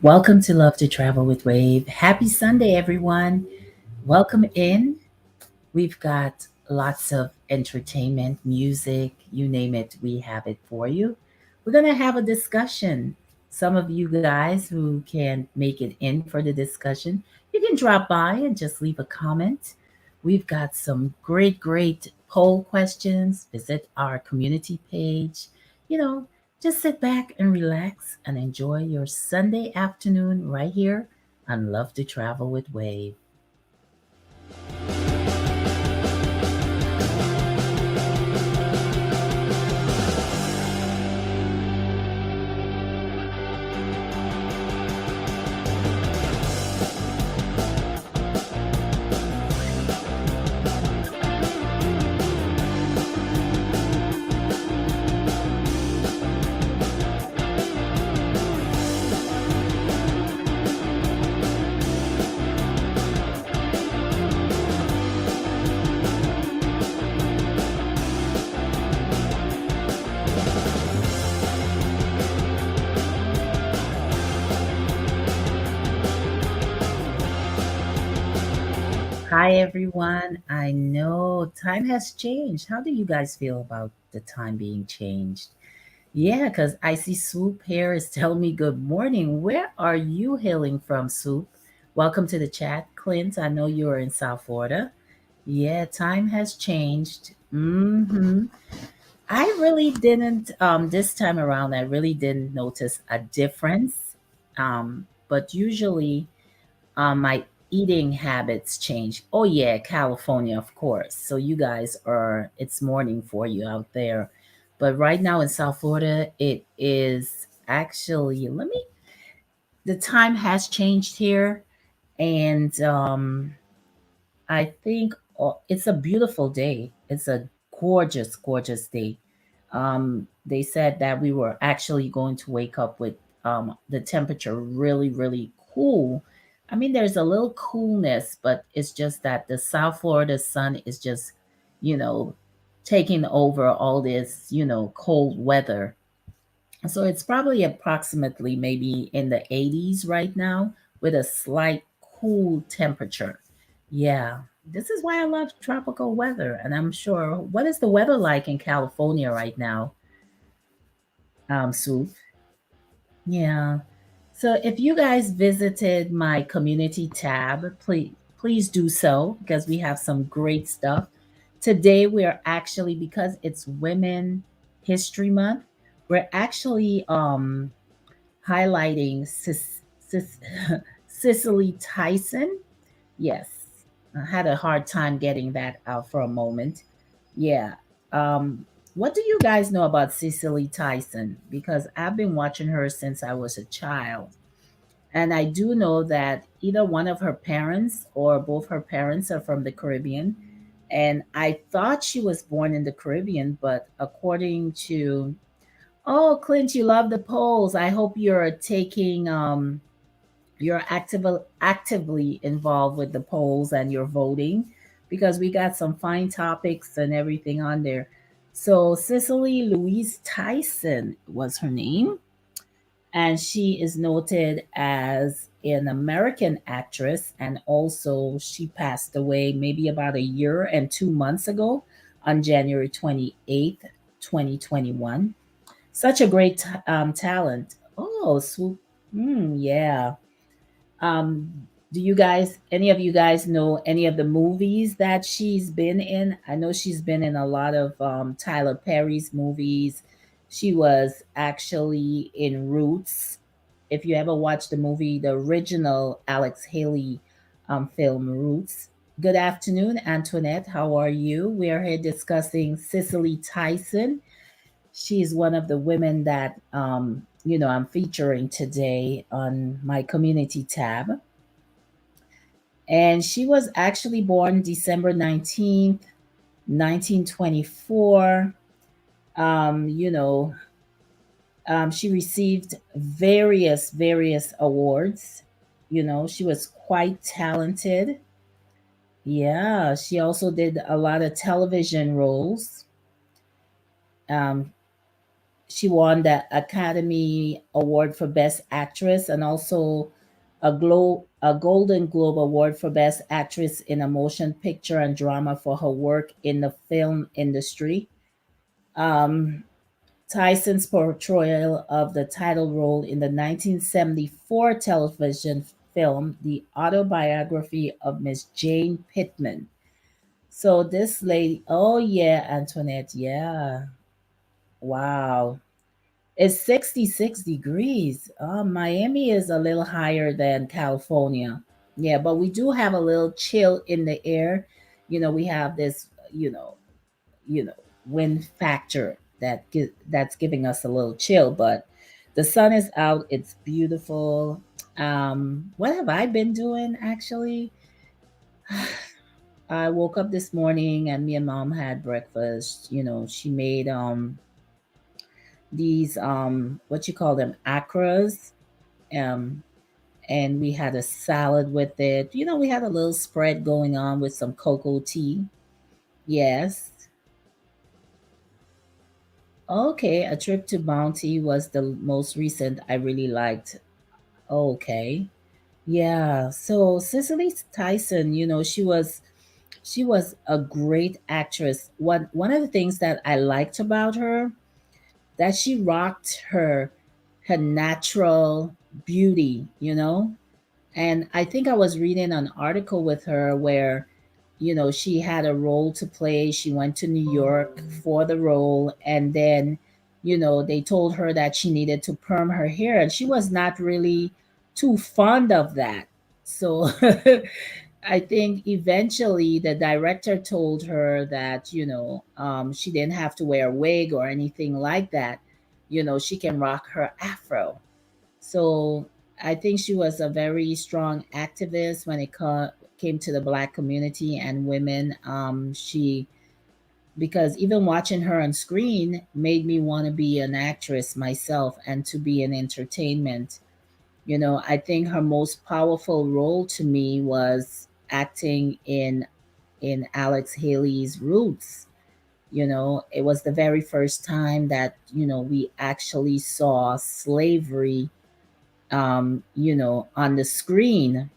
Welcome to Love to Travel with Wave. Happy Sunday, everyone. Welcome in. We've got lots of entertainment, music, you name it, we have it for you. We're going to have a discussion. Some of you guys who can make it in for the discussion, you can drop by and just leave a comment. We've got some great poll questions. Visit our community page. You know, just sit back and relax and enjoy your Sunday afternoon right here on Love to Travel with Wave. Hi, everyone. I know time has changed. How do you guys feel about the time being changed? Yeah, because I see Swoop here is telling me good morning. Where are you hailing from, Swoop? Welcome to the chat. Clint, I know you're in South Florida. Yeah, time has changed. I really didn't, this time around, I really didn't notice a difference. But usually, my eating habits change. Oh yeah, California, of course. So you guys are it's morning for you out there. But right now in South Florida, it is actually the time has changed here and I think it's a beautiful day. It's a gorgeous day. They said that we were actually going to wake up with the temperature really cool. I mean, there's a little coolness, but it's just that the South Florida sun is just, you know, taking over all this, cold weather. So it's probably approximately maybe in the 80s right now with a slight cool temperature. Yeah, this is why I love tropical weather. And I'm sure, what is the weather like in California right now, Sue? Yeah. So if you guys visited my community tab, please do so because we have some great stuff. Today we're actually because it's Women History Month, we're actually highlighting Cis- Cicely Tyson. Yes, I had a hard time getting that out for a moment. Yeah. Um, what do you guys know about Cicely Tyson? Because I've been watching her since I was a child. And I do know that either one of her parents or both her parents are from the Caribbean. And I thought she was born in the Caribbean, but according to, oh, Clint, you love the polls. I hope you're taking you're actively involved with the polls and you're voting because we got some fine topics and everything on there. So Cicely Louise Tyson was her name, and she is noted as an American actress, and also she passed away maybe about a year and 2 months ago on January 28th, 2021. Such a great talent. Oh, swoop. Yeah. Um, do you guys, any of you guys know any of the movies that she's been in? I know she's been in a lot of Tyler Perry's movies. She was actually in Roots. If you ever watched the movie, the original Alex Haley film Roots. Good afternoon, Antoinette. How are you? We are here discussing Cicely Tyson. She's one of the women that I'm featuring today on my community tab. And she was actually born December 19th, 1924. Um, you know, she received various awards. She was quite talented. Yeah, she also did a lot of television roles. Um, She won the Academy Award for Best Actress and also a Golden Globe Award for Best Actress in a Motion Picture and Drama for her work in the film industry. Um, Tyson's portrayal of the title role in the 1974 television film, The Autobiography of Miss Jane Pittman. So this lady, oh yeah, Antoinette, yeah. Wow. It's 66 degrees. Miami is a little higher than California. Yeah, but we do have a little chill in the air. We have this, you know, wind factor that's giving us a little chill, but the sun is out. It's beautiful. What have I been doing actually? I woke up this morning and me and mom had breakfast. She made these what you call them, acras, um and we had a salad with it. We had a little spread going on with some cocoa tea. Yes. Okay, a trip to Bounty was the most recent I really liked. Okay. Yeah. So Cicely Tyson, she was a great actress. One of the things that I liked about her, that she rocked her natural beauty, And I think I was reading an article with her where, she had a role to play. She went to New York for the role. And then, they told her that she needed to perm her hair. And she was not really too fond of that. So I think eventually the director told her that, she didn't have to wear a wig or anything like that. She can rock her afro. So I think she was a very strong activist when it came to the Black community and women. Because even watching her on screen made me want to be an actress myself and to be in entertainment. I think her most powerful role to me was acting in Alex Haley's Roots. It was the very first time that we actually saw slavery on the screen,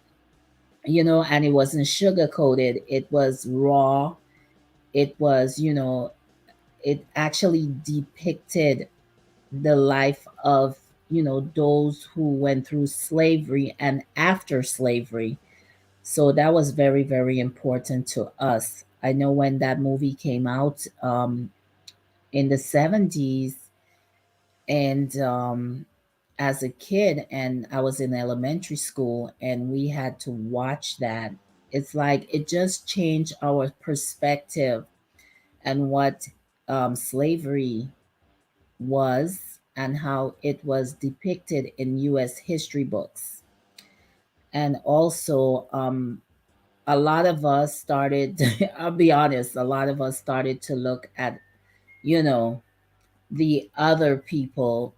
and it wasn't sugar coated. It was raw. It was, it actually depicted the life of, those who went through slavery and after slavery. So that was very, very important to us. I know when that movie came out in the 70s, and as a kid, and I was in elementary school and we had to watch that. It's like it just changed our perspective and what slavery was and how it was depicted in US history books. And also, a lot of us started, I'll be honest, a lot of us started to look at, you know, the other people,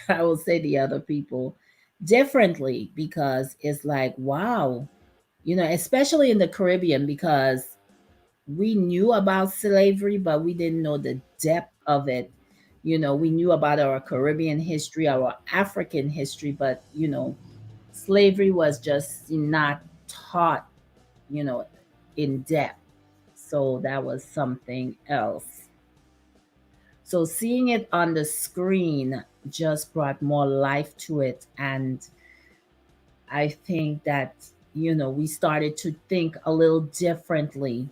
I will say the other people differently, because it's like, wow, especially in the Caribbean, because we knew about slavery, but we didn't know the depth of it. We knew about our Caribbean history, our African history, but, slavery was just not taught, you know, in depth. So that was something else. So seeing it on the screen just brought more life to it. And I think that, we started to think a little differently.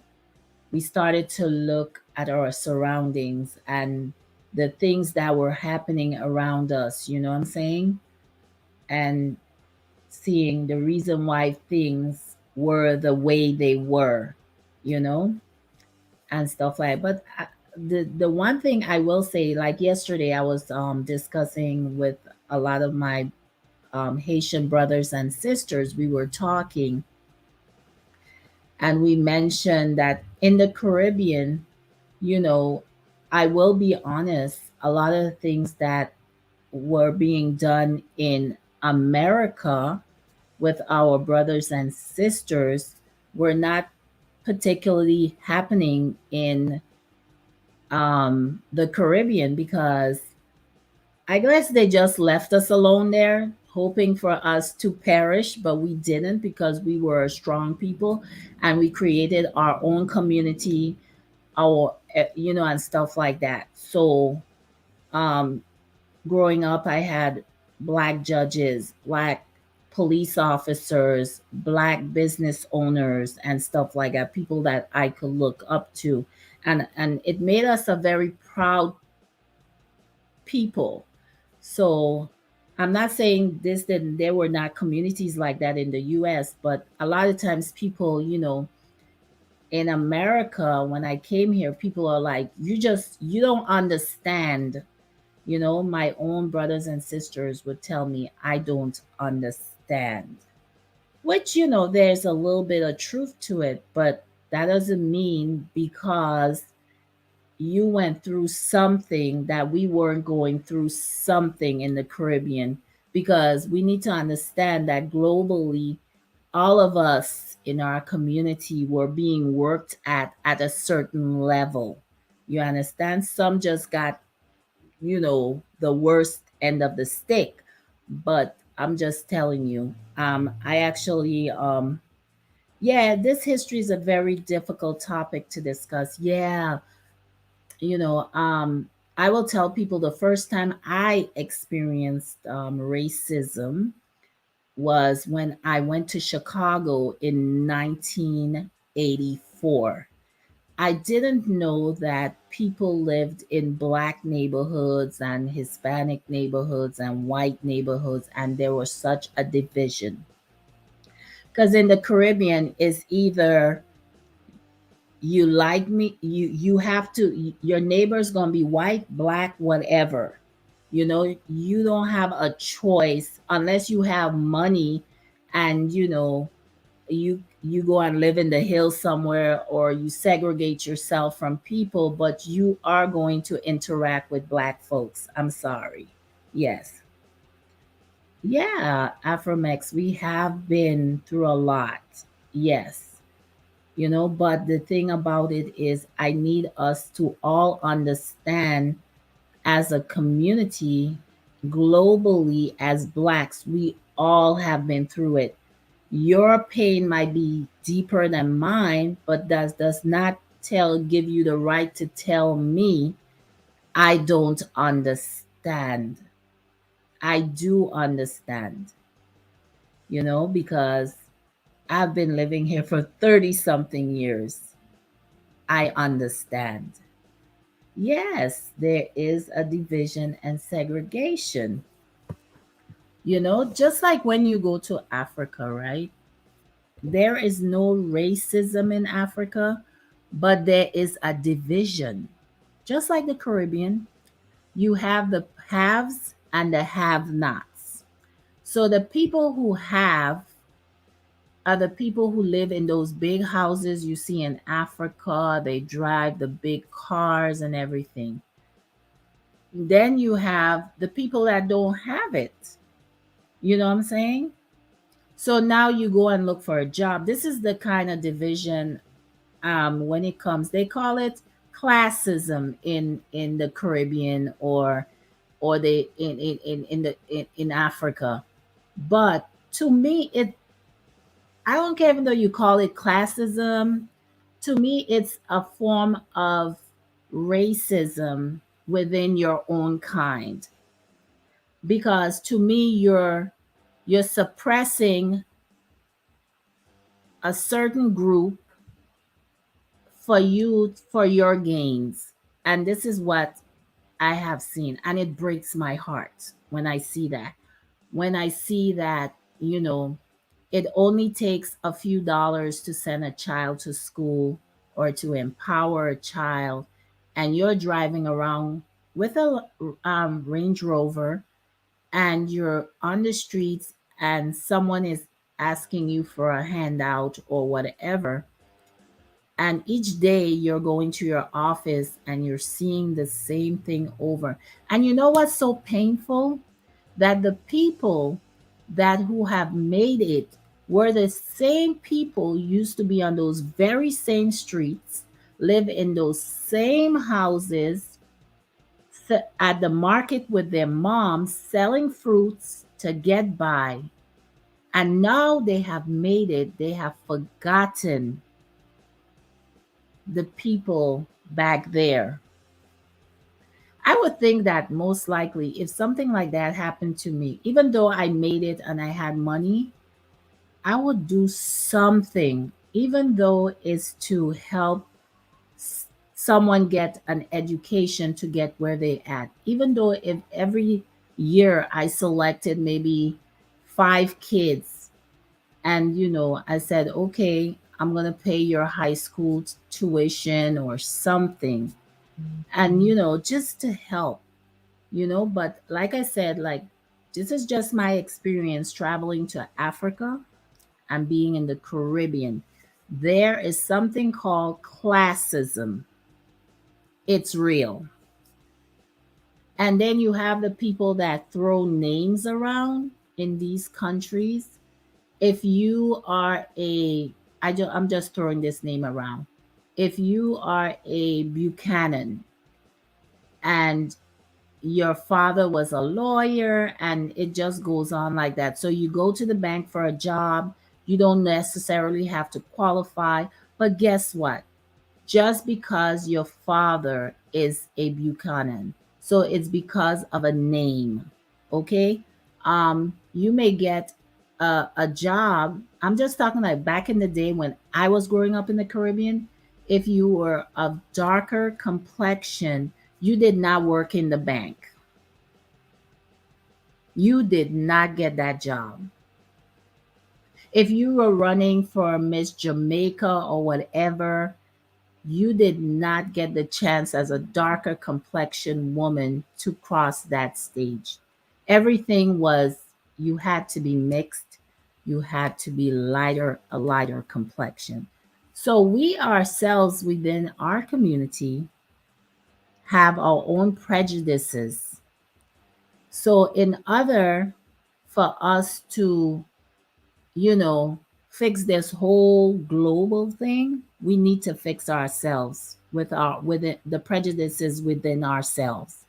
We started to look at our surroundings and the things that were happening around us, you know what I'm saying? And seeing the reason why things were the way they were, you know, and stuff like. But the one thing I will say, like yesterday, I was discussing with a lot of my Haitian brothers and sisters. We were talking, and we mentioned that in the Caribbean, you know, I will be honest, a lot of the things that were being done in America with our brothers and sisters were not particularly happening in the Caribbean, because I guess they just left us alone there, hoping for us to perish, but we didn't because we were strong people and we created our own community, our, and stuff like that. So, um, growing up, I had black judges, black police officers, black business owners, and stuff like that, people that I could look up to. And it made us a very proud people. So I'm not saying this that there were not communities like that in the US, but a lot of times people, in America, when I came here, people are like, you don't understand. My own brothers and sisters would tell me, I don't understand. Which, there's a little bit of truth to it, but that doesn't mean because you went through something that we weren't going through something in the Caribbean, because we need to understand that globally, all of us in our community were being worked at a certain level. You understand? Some just got, the worst end of the stick. But I'm just telling you, I actually, yeah, this history is a very difficult topic to discuss. Yeah, you know, I will tell people the first time I experienced racism was when I went to Chicago in 1984. I didn't know that people lived in black neighborhoods and Hispanic neighborhoods and white neighborhoods, and there was such a division. Because in the Caribbean, it's either you like me, you have to, your neighbor's gonna be white, black, whatever. You don't have a choice unless you have money, and you go and live in the hills somewhere, or you segregate yourself from people, but you are going to interact with black folks. I'm sorry. Yes. Yeah, Afromex, we have been through a lot. Yes. But the thing about it is, I need us to all understand, as a community, globally, as blacks, we all have been through it. Your pain might be deeper than mine, but that does not give you the right to tell me I don't understand. I do understand, because I've been living here for 30 something years. I understand. Yes, there is a division and segregation. Just like when you go to Africa, right? There is no racism in Africa, but there is a division. Just like the Caribbean, you have the haves and the have nots. So the people who have are the people who live in those big houses you see in Africa. They drive the big cars and everything. Then you have the people that don't have it. You know what I'm saying? So now you go and look for a job. This is the kind of division, when it comes, they call it classism in the Caribbean, or the in Africa. But to me, I don't care, even though you call it classism, to me it's a form of racism within your own kind, because to me you're suppressing a certain group for your gains. And this is what I have seen, and it breaks my heart when I see that. When I see that, it only takes a few dollars to send a child to school or to empower a child, and you're driving around with a Range Rover, and you're on the streets, and someone is asking you for a handout or whatever. And each day you're going to your office and you're seeing the same thing over. And you know what's so painful? That the people that who have made it were the same people used to be on those very same streets, live in those same houses, at the market with their moms selling fruits to get by. And now they have made it, they have forgotten the people back there. I would think that most likely, if something like that happened to me, even though I made it and I had money, I would do something, even though it's to help someone get an education to get where they at. Even though if every year I selected maybe 5 kids and I said, okay, I'm gonna pay your high school tuition or something, and just to help, but like I said, like, this is just my experience traveling to Africa and being in the Caribbean. There is something called classism. It's real. And then you have the people that throw names around in these countries. If you are I'm just throwing this name around. If you are a Buchanan and your father was a lawyer, and it just goes on like that. So you go to the bank for a job, you don't necessarily have to qualify, but guess what? Just because your father is a Buchanan, so it's because of a name, okay? You may get a job. I'm just talking like back in the day when I was growing up in the Caribbean. If you were of darker complexion, you did not work in the bank. You did not get that job. If you were running for Miss Jamaica or whatever, you did not get the chance as a darker complexion woman to cross that stage. Everything was, you had to be mixed, you had to be lighter, a lighter complexion. So we ourselves within our community have our own prejudices. So in other for us to, you know, fix this whole global thing, we need to fix ourselves with the prejudices within ourselves.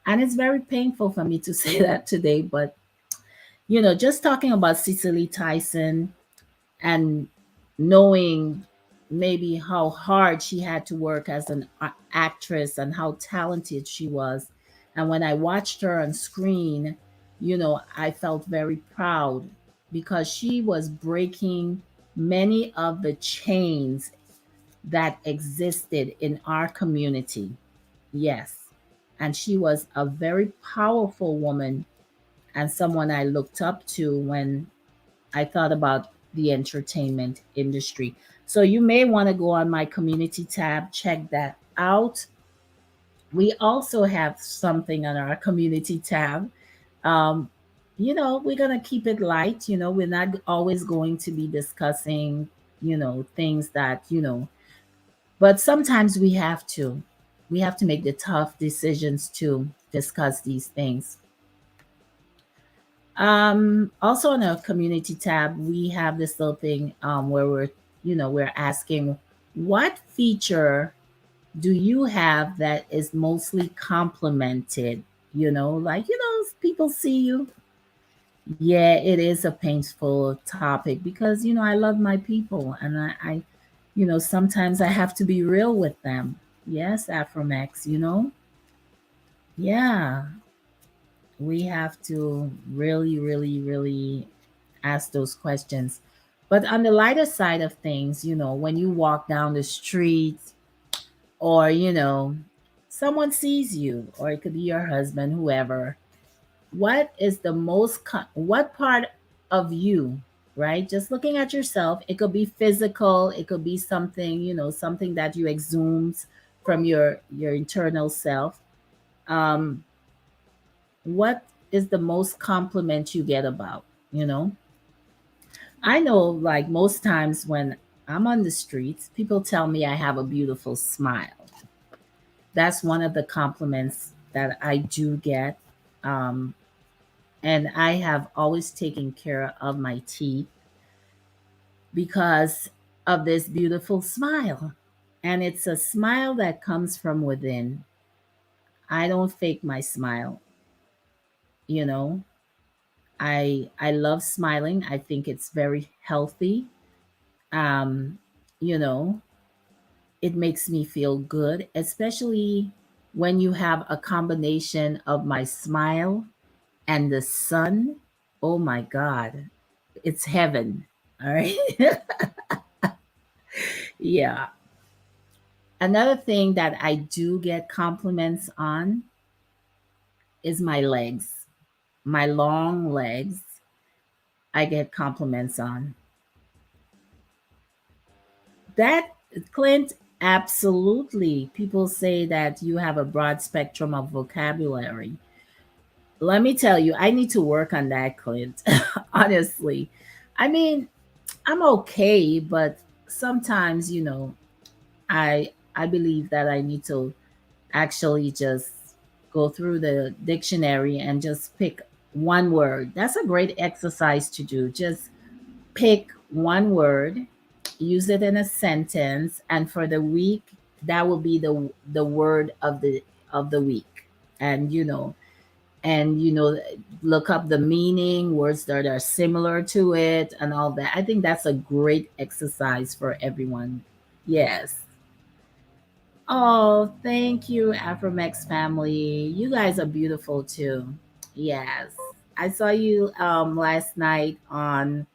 And it's very painful for me to say that today, but just talking about Cicely Tyson and knowing maybe how hard she had to work as an actress and how talented she was. And when I watched her on screen, I felt very proud because she was breaking many of the chains that existed in our community. Yes. And she was a very powerful woman and someone I looked up to when I thought about the entertainment industry. So you may want to go on my community tab, check that out. We also have something on our community tab. Um, we're going to keep it light. We're not always going to be discussing, things that, but sometimes we have to. We have to make the tough decisions to discuss these things. Also on our community tab, we have this little thing where we're asking, what feature do you have that is mostly complimented? People see you. Yeah, it is a painful topic because I love my people, and sometimes I have to be real with them. Yes, Afromax, yeah, we have to really, really, really ask those questions. But on the lighter side of things, when you walk down the street or, someone sees you, or it could be your husband, whoever, what part of you, right? Just looking at yourself, it could be physical, it could be something, something that you exhumes from your internal self. Um, what is the most compliment you get about, you know? I know, like, most times when I'm on the streets, people tell me I have a beautiful smile. That's one of the compliments that I do get. Um, and I have always taken care of my teeth because of this beautiful smile. And it's a smile that comes from within. I don't fake my smile, you know. I love smiling. I think it's very healthy. Um, you know, it makes me feel good, especially when you have a combination of my smile and the sun. Oh my God, it's heaven. All right. Yeah. Another thing that I do get compliments on is my legs, my long legs. I get compliments on that. Clint, absolutely. People say that you have a broad spectrum of vocabulary. Let me tell you, I need to work on that, Clint. Honestly, I mean, I'm okay, but sometimes, I believe that I need to actually just go through the dictionary and just pick one word. That's a great exercise to do. Just pick one word, use it in a sentence, and for the week, that will be the word of the week. And look up the meaning, words that are similar to it, and all that. I think that's a great exercise for everyone. Yes. Oh, thank you, Afromex family. You guys are beautiful too. Yes. I saw you last night on,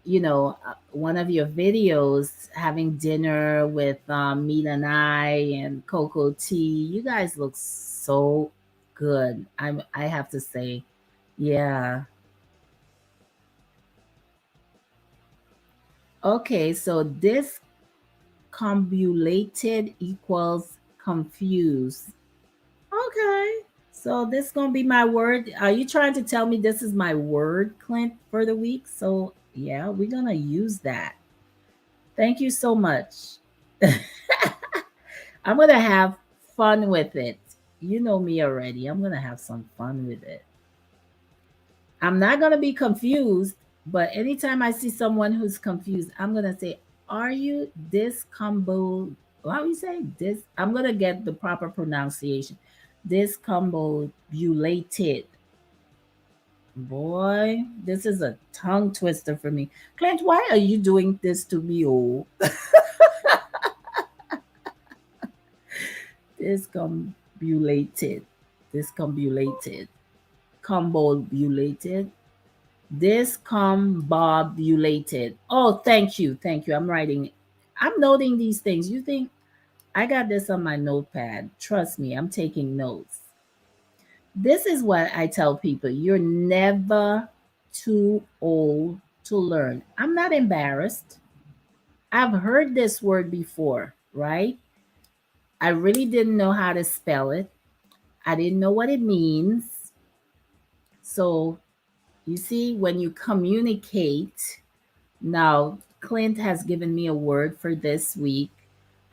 one of your videos having dinner with Meet and I and Coco T. You guys look so good. I have to say. Yeah. Okay, so discombobulated equals confused. Okay. So this gonna be my word. Are you trying to tell me this is my word, Clint, for the week? So yeah, we're gonna use that. Thank you so much. I'm gonna have fun with it. You know me already. I'm gonna have some fun with it. I'm not gonna be confused, but anytime I see someone who's confused, I'm gonna say, "Are you this combo?" How you say this? I'm gonna get the proper pronunciation. Discombobulated. Boy, this is a tongue twister for me. Clint, why are you doing this to me? Oh, discombobulated, discombobulated, combobulated, discombobulated. Oh, thank you, thank you. I'm writing. I'm noting these things. You think I got this on my notepad? Trust me, I'm taking notes. This is what I tell people: you're never too old to learn. I'm not embarrassed. I've heard this word before, right? I really didn't know how to spell it. I didn't know what it means. So, you see, when you communicate, now Clint has given me a word for this week.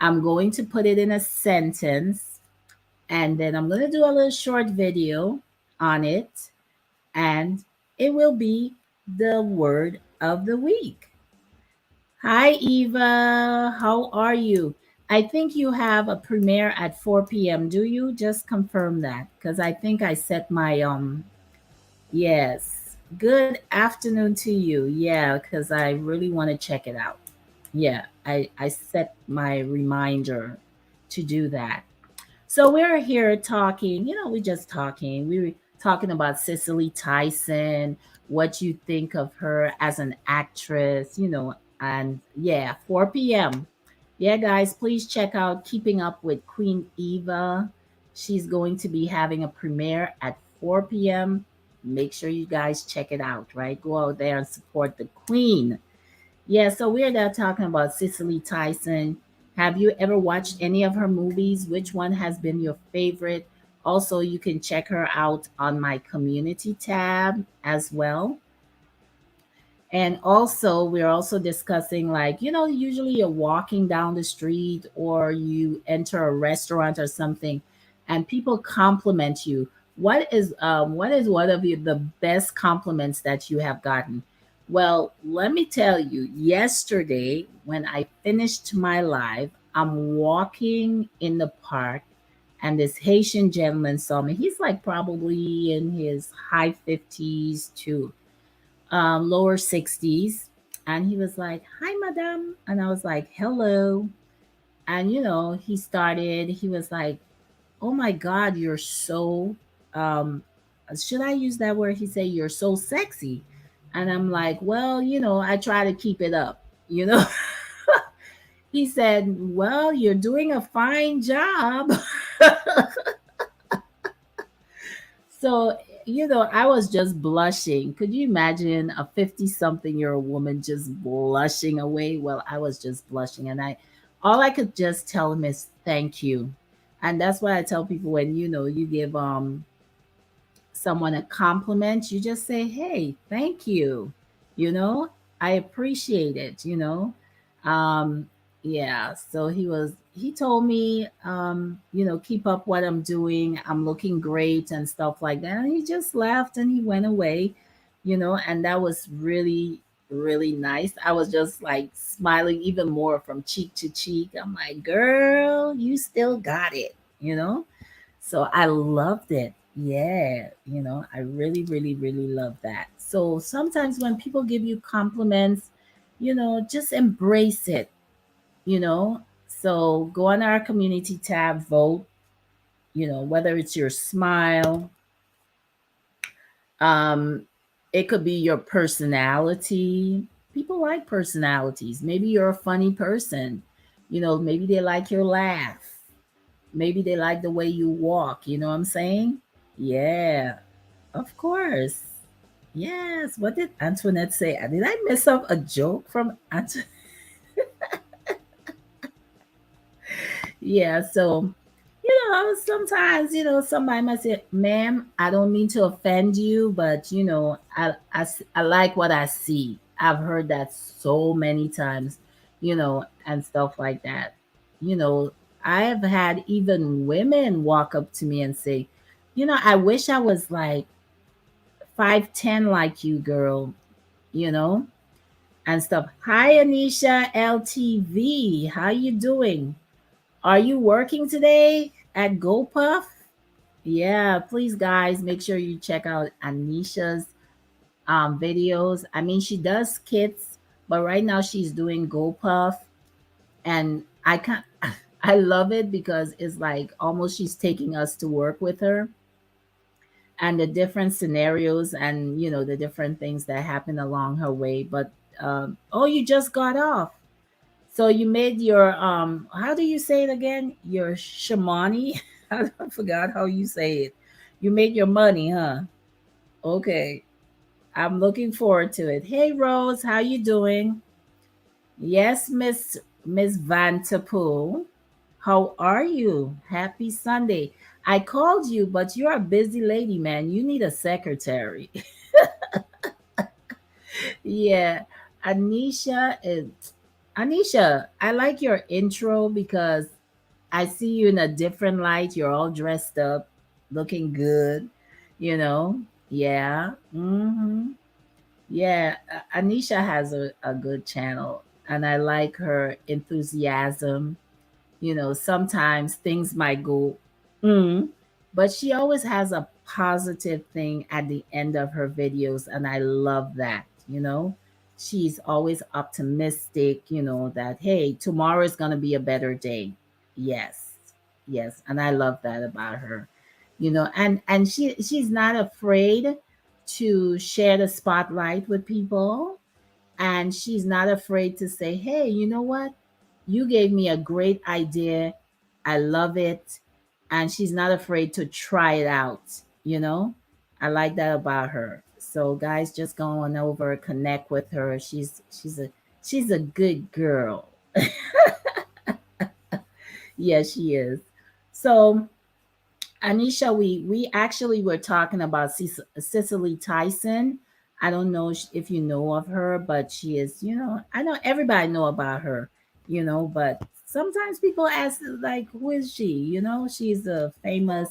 I'm going to put it in a sentence and then I'm going to do a little short video on it, and it will be the word of the week. Hi, Eva. How are you? I think you have a premiere at 4 p.m. Do you? Just confirm that because I think I set my yes. Good afternoon to you. Yeah, because I really want to check it out. Yeah, I set my reminder to do that. So we're here talking, we're just talking. We were talking about Cicely Tyson, what you think of her as an actress, and yeah, 4 p.m. Yeah, guys, please check out Keeping Up with Queen Eva. She's going to be having a premiere at 4 p.m. Make sure you guys check it out, right? Go out there and support the queen. Yeah, so we're now talking about Cicely Tyson. Have you ever watched any of her movies? Which one has been your favorite? Also, you can check her out on my community tab as well. And also, we're also discussing, like, usually you're walking down the street or you enter a restaurant or something and people compliment you. What is one of the best compliments that you have gotten? Well, let me tell you, yesterday when I finished my live, I'm walking in the park and this Haitian gentleman saw me. He's like probably in his high 50s to lower 60s. And he was like, "Hi, madam." And I was like, "Hello." And, he was like, "Oh my God, you're so, um, should I use that word?" He said, "You're so sexy." And I'm like, "Well, I try to keep it up, you know." He said, "Well, you're doing a fine job." So, I was just blushing. Could you imagine a 50 something year old woman just blushing away? Well, I was just blushing. And all I could just tell him is thank you. And that's why I tell people when, you give someone a compliment, you just say, "Hey, thank you. You know, I appreciate it, Um, yeah, so he told me, keep up what I'm doing. I'm looking great and stuff like that. And he just laughed and he went away, and that was really, really nice. I was just like smiling even more from cheek to cheek. I'm like, "Girl, you still got it, you know? So I loved it. Yeah, I really, really, really love that. So sometimes when people give you compliments, just embrace it, you know. So go on our community tab, vote, whether it's your smile, um, it could be your personality. People like personalities. Maybe you're a funny person, maybe they like your laugh. Maybe they like the way you walk, you know what I'm saying? Yeah, of course. Yes. What did Antoinette say? Did I mess up a joke from Antoinette? Yeah. So, sometimes, somebody might say, "Ma'am, I don't mean to offend you, but, I like what I see." I've heard that so many times, and stuff like that. You know, I have had even women walk up to me and say, "I wish I was like 5'10" like you, girl, you know, and stuff. Hi, Anisha LTV. How you doing? Are you working today at GoPuff? Yeah, please, guys, make sure you check out Anisha's videos. I mean, she does skits, but right now she's doing GoPuff, and I can't. I love it because it's like almost she's taking us to work with her and the different scenarios and the different things that happen along her way. But oh, you just got off. So you made your how do you say it again? Your shamani? I forgot how you say it. You made your money, huh? Okay. I'm looking forward to it. Hey Rose, how you doing? Yes, Miss Van Tapool. How are you? Happy Sunday. I called you, but you're a busy lady, man. You need a secretary. Yeah. Anisha is Anisha, I like your intro because I see you in a different light. You're all dressed up, looking good, you know. Yeah. Yeah. Anisha has a good channel, and I like her enthusiasm. Sometimes things might go, mm, but she always has a positive thing at the end of her videos, and I love that. She's always optimistic, that hey, tomorrow is going to be a better day. Yes. Yes, and I love that about her. And she's not afraid to share the spotlight with people, and she's not afraid to say, "Hey, you know what? You gave me a great idea. I love it." And she's not afraid to try it out, you know? I like that about her. So guys, just go on over, connect with her. She's a good girl. Yeah, she is. So Anisha, we actually were talking about Cicely Tyson. I don't know if you know of her, but she is, I know everybody know about her, but sometimes people ask like, who is she? She's a famous,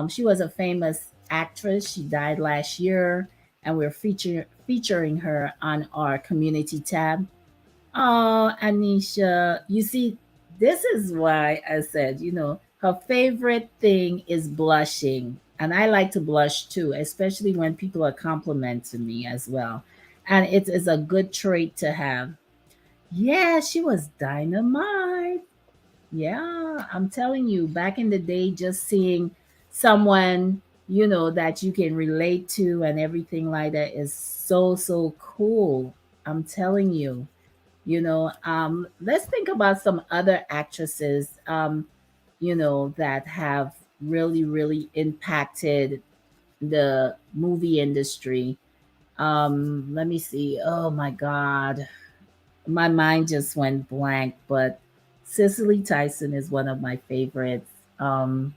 she was a famous actress. She died last year, and we're featuring her on our community tab. Oh, Anisha, you see, this is why I said, Her favorite thing is blushing. And I like to blush too, especially when people are complimenting me as well. And it is a good trait to have. Yeah, she was dynamite. Yeah, I'm telling you, back in the day, just seeing someone, that you can relate to and everything like that is so, so cool. I'm telling you, let's think about some other actresses, that have really, really impacted the movie industry. Let me see. Oh my God, my mind just went blank, but Cicely Tyson is one of my favorites. Um,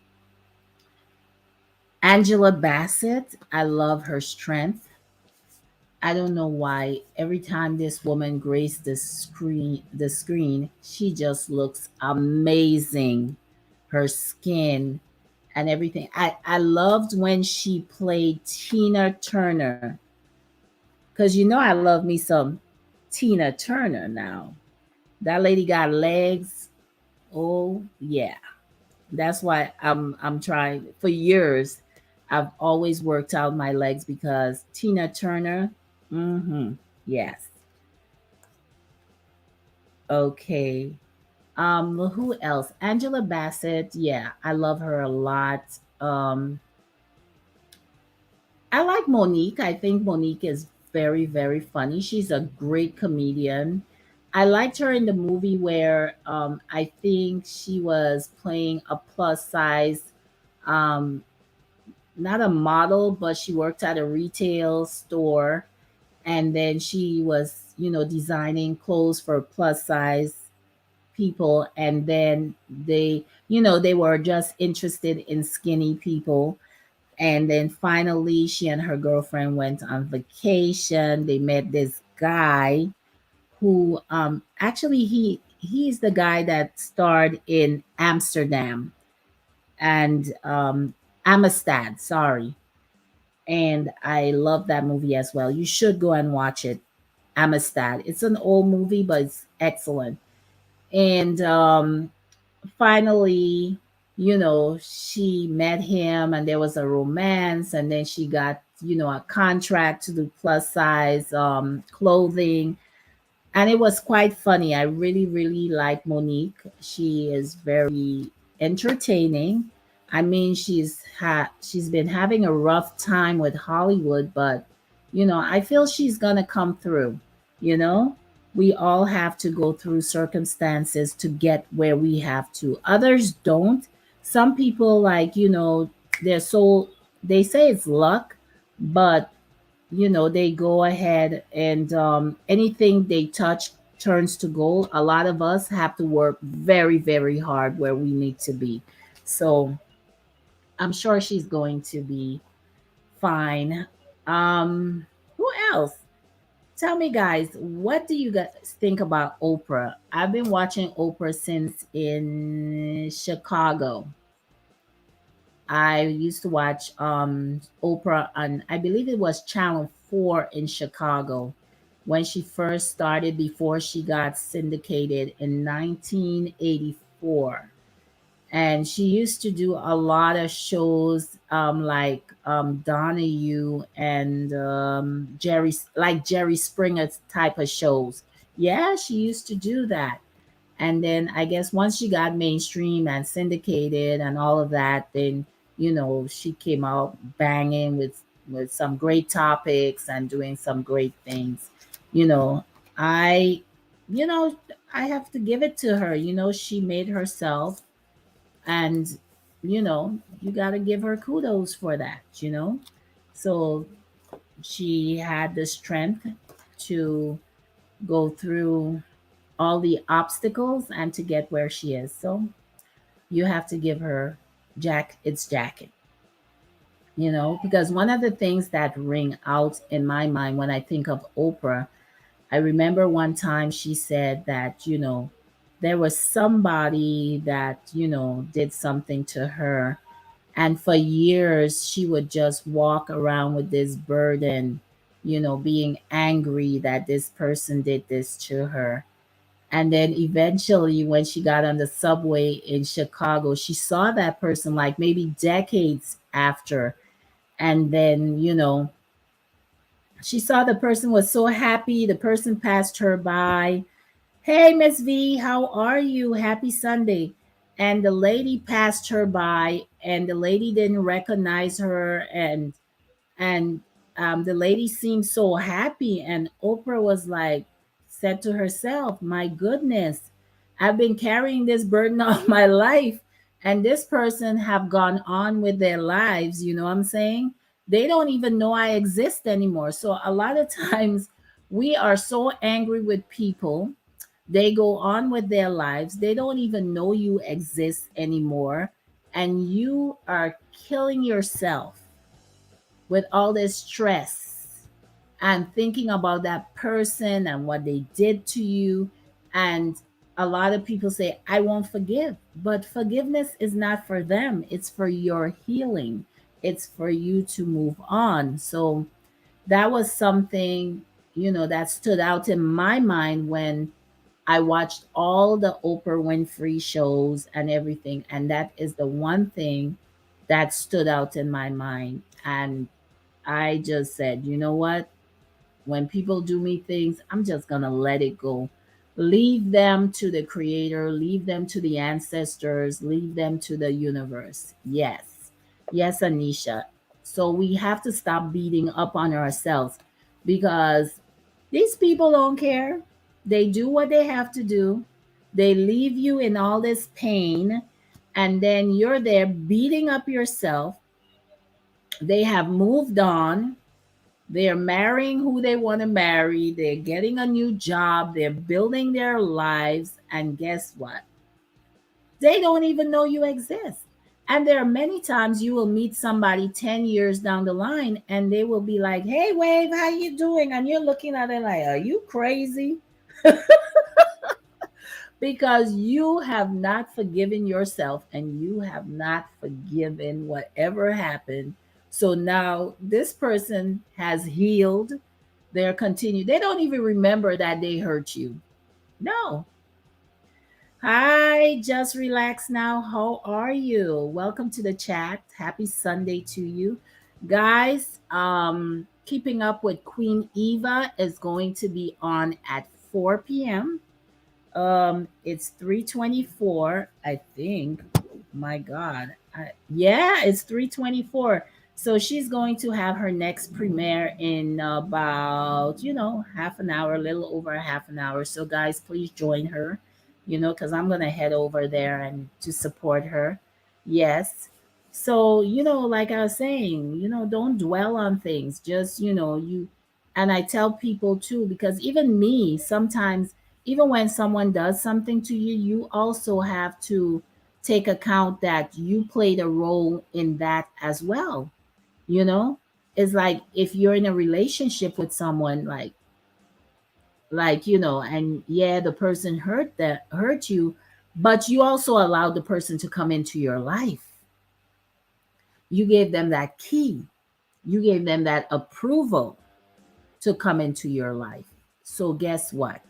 Angela Bassett, I love her strength. I don't know why every time this woman graced the screen, she just looks amazing. Her skin and everything. I loved when she played Tina Turner, because I love me some Tina Turner now. That lady got legs. Oh yeah. That's why I'm trying for years. I've always worked out my legs because Tina Turner. Mm-hmm. Yes. Okay. Who else? Angela Bassett. Yeah, I love her a lot. I like Monique. I think Monique is very, very funny. She's a great comedian. I liked her in the movie where I think she was playing a plus size, um, not a model, but she worked at a retail store, and then she was, designing clothes for plus size people, and then they were just interested in skinny people, and then finally she and her girlfriend went on vacation. They met this guy who actually he's the guy that starred in Amsterdam and Amistad, sorry. And I love that movie as well. You should go and watch it. Amistad. It's an old movie, but it's excellent. And finally, she met him and there was a romance, and then she got, a contract to do plus size clothing. And it was quite funny. I really, really like Monique. She is very entertaining. I mean, she's been having a rough time with Hollywood, but I feel she's gonna come through. You know, we all have to go through circumstances to get where we have to. Others don't. Some people, like, they're so, they say it's luck, but they go ahead and anything they touch turns to gold. A lot of us have to work very, very hard where we need to be. So I'm sure she's going to be fine. Who else? Tell me, guys, what do you guys think about Oprah? I've been watching Oprah since in Chicago. I used to watch Oprah on, I believe it was Channel 4 in Chicago when she first started before she got syndicated in 1984. And she used to do a lot of shows like Donahue and Jerry Springer type of shows. Yeah, she used to do that. And then I guess once she got mainstream and syndicated and all of that, then she came out banging with some great topics and doing some great things. You know, I you know I have to give it to her. She made herself, and you got to give her kudos for that. So she had the strength to go through all the obstacles and to get where she is. So you have to give her its jacket, because one of the things that ring out in my mind when I think of Oprah, I remember one time she said that, there was somebody that, did something to her. And for years, she would just walk around with this burden, being angry that this person did this to her. And then eventually, when she got on the subway in Chicago, she saw that person like maybe decades after. And then, she saw the person was so happy. The person passed her by. Hey, Miss V, how are you? Happy Sunday. And the lady passed her by, and the lady didn't recognize her. And the lady seemed so happy, and Oprah was like, said to herself, my goodness, I've been carrying this burden all my life, and this person have gone on with their lives. You know what I'm saying? They don't even know I exist anymore. So a lot of times we are so angry with people. They go on with their lives, they don't even know you exist anymore, and you are killing yourself with all this stress and thinking about that person and what they did to you. And a lot of people say, I won't forgive. But forgiveness is not for them, it's for your healing, it's for you to move on. So that was something, that stood out in my mind when I watched all the Oprah Winfrey shows and everything. And that is the one thing that stood out in my mind. And I just said, you know what? When people do me things, I'm just going to let it go. Leave them to the creator, leave them to the ancestors, leave them to the universe. Yes. Yes, Anisha. So we have to stop beating up on ourselves because these people don't care. They do what they have to do. They leave you in all this pain, and then you're there beating up yourself. They have moved on. They're marrying who they want to marry. They're getting a new job. They're building their lives. And guess what? They don't even know you exist. And there are many times you will meet somebody 10 years down the line and they will be like, hey, Wave, how you doing? And you're looking at it like, are you crazy? Because you have not forgiven yourself and you have not forgiven whatever happened. So now this person has healed. They're continue. They don't even remember that they hurt you. No. Hi, just relax now. How are you? Welcome to the chat. Happy Sunday to you. Guys, keeping up with Queen Eva is going to be on at 4 p.m. It's 3:24, I think. My God. Yeah, it's 3:24. So she's going to have her next premiere in about, half an hour, a little over half an hour. So guys, please join her, because I'm going to head over there and to support her. Yes. So, like I was saying, don't dwell on things. Just, and I tell people too, because even me, sometimes even when someone does something to you, you also have to take account that you played a role in that as well. You know, it's like if you're in a relationship with someone, and yeah, the person hurt you, but you also allowed the person to come into your life. You gave them that key. You gave them that approval to come into your life. So guess what?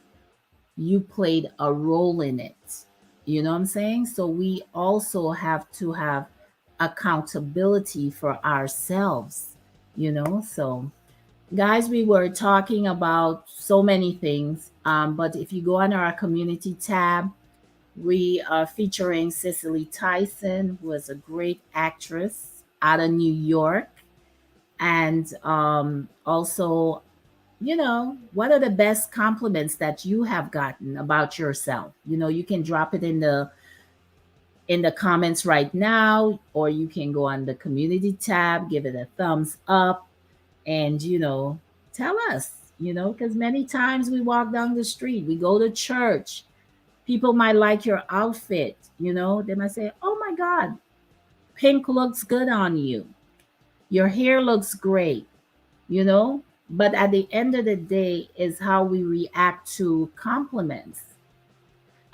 You played a role in it. You know what I'm saying? So we also have to have accountability for ourselves, So, guys, we were talking about so many things. But if you go on our community tab, we are featuring Cicely Tyson, who is a great actress out of New York. And also, what are the best compliments that you have gotten about yourself? You can drop it in the comments right now, or you can go on the community tab, give it a thumbs up, and tell us, because many times we walk down the street, we go to church, people might like your outfit, they might say, oh my God, pink looks good on you, your hair looks great, you know but at the end of the day is how we react to compliments.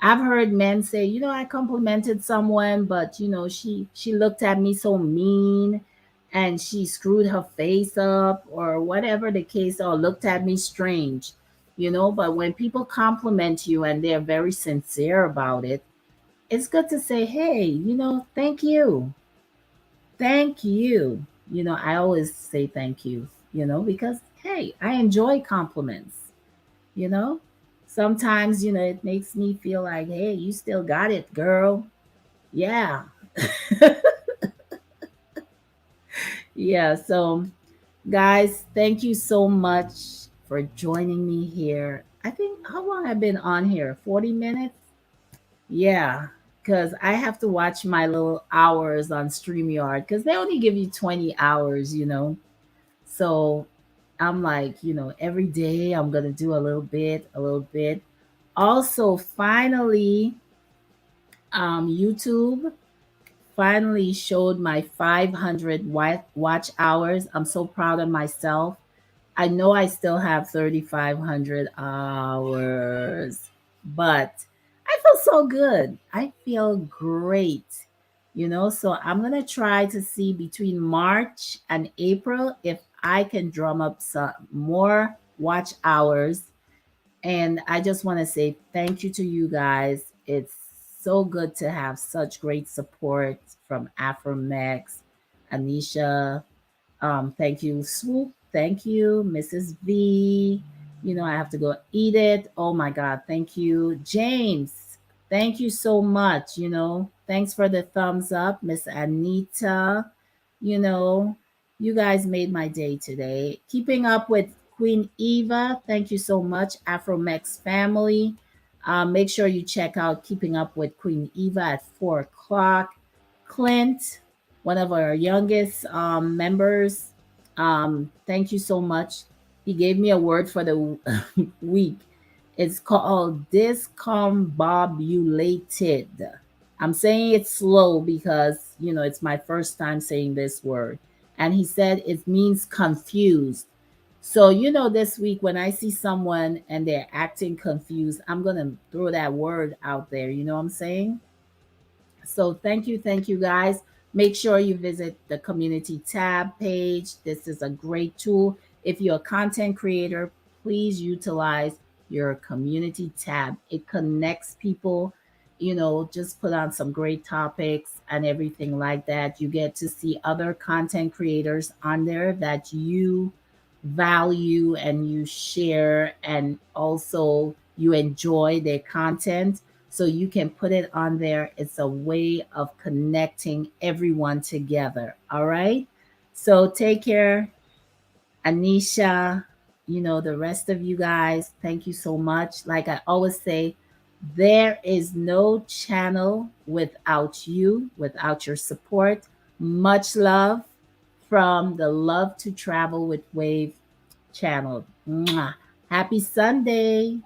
I've heard men say, I complimented someone, but she looked at me so mean, and she screwed her face up or whatever the case, or looked at me strange. But when people compliment you and they're very sincere about it, it's good to say, hey, thank you. Thank you. I always say thank you, because hey, I enjoy compliments, you know? Sometimes, it makes me feel like, hey, you still got it, girl. Yeah. Yeah. So, guys, thank you so much for joining me here. I think how long I've been on here? 40 minutes? Yeah. Because I have to watch my little hours on StreamYard because they only give you 20 hours. So I'm like, every day I'm going to do a little bit, a little bit. Also, finally, YouTube finally showed my 500 watch hours. I'm so proud of myself. I know I still have 3,500 hours, but I feel so good. I feel great, So I'm going to try to see between March and April if I can drum up some more watch hours. And I just want to say thank you to you guys. It's so good to have such great support from Afromex, Anisha. Thank you, Swoop. Thank you, Mrs. V. I have to go eat it. Oh my God. Thank you, James. Thank you so much. Thanks for the thumbs up, Miss Anita. You know, you guys made my day today. Keeping up with Queen Eva. Thank you so much, Afromex family. Make sure you check out Keeping Up with Queen Eva at 4 o'clock. Clint, one of our youngest members. Thank you so much. He gave me a word for the week. It's called discombobulated. I'm saying it slow because, it's my first time saying this word. And he said it means confused. So, this week when I see someone and they're acting confused, I'm going to throw that word out there. You know what I'm saying? So thank you guys. Make sure you visit the community tab page. This is a great tool. If you're a content creator, please utilize your community tab. It connects people, just put on some great topics and everything like that. You get to see other content creators on there that you value and you share, and also you enjoy their content, so you can put it on there. It's a way of connecting everyone together. All right. So take care, Anisha, the rest of you guys. Thank you so much. Like I always say, there is no channel without you, without your support. Much love from the Love to Travel with Wave channel. Mwah. Happy Sunday.